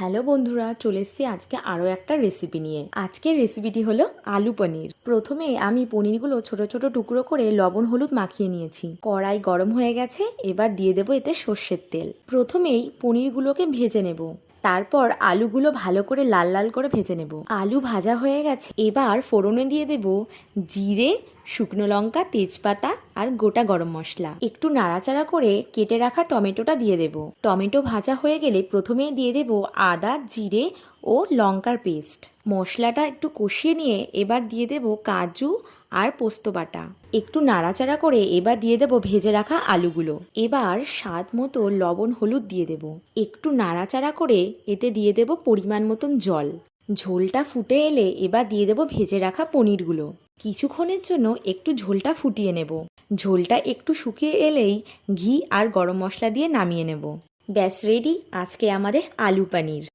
Hello বন্ধুরা, চলে এসেছি আজকে আরও একটা রেসিপি নিয়ে। আজকের রেসিপিটি হলো আলু পনির। প্রথমে আমি পনিরগুলো ছোট ছোট টুকরো করে লবণ হলুদ মাখিয়ে নিয়েছি। কড়াই গরম হয়ে গেছে, এবার দিয়ে দেবো এতে সর্ষের তেল। প্রথমেই পনিরগুলোকে ভেজে নেব, তারপর আলুগুলো ভালো করে লাল লাল করে ভেজে নেব। আলু ভাজা হয়ে গেছে, এবার ফোড়নে দিয়ে দেব জিরে, শুকনো লঙ্কা, তেজপাতা আর গোটা গরম মশলা। একটু নাড়াচাড়া করে কেটে রাখা টমেটোটা দিয়ে দেব। টমেটো ভাজা হয়ে গেলে প্রথমেই দিয়ে দেব আদা, জিরে ও লঙ্কার পেস্ট। মশলাটা একটু কষিয়ে নিয়ে এবার দিয়ে দেব কাজু আর পোস্ত বাটা। একটু নাড়াচাড়া করে এবার দিয়ে দেব ভেজে রাখা আলুগুলো। এবার স্বাদ মতো লবণ হলুদ দিয়ে দেব। একটু নাড়াচাড়া করে এতে দিয়ে দেব পরিমাণ মতন জল। ঝোলটা ফুটে এলে এবার দিয়ে দেব ভেজে রাখা পনিরগুলো। কিছুক্ষণের জন্য একটু ঝোলটা ফুটিয়ে নেব। ঝোলটা একটু শুকিয়ে এলেই ঘি আর গরম মশলা দিয়ে নামিয়ে নেব। ব্যাস রেডি আজকে আমাদের আলু পনির।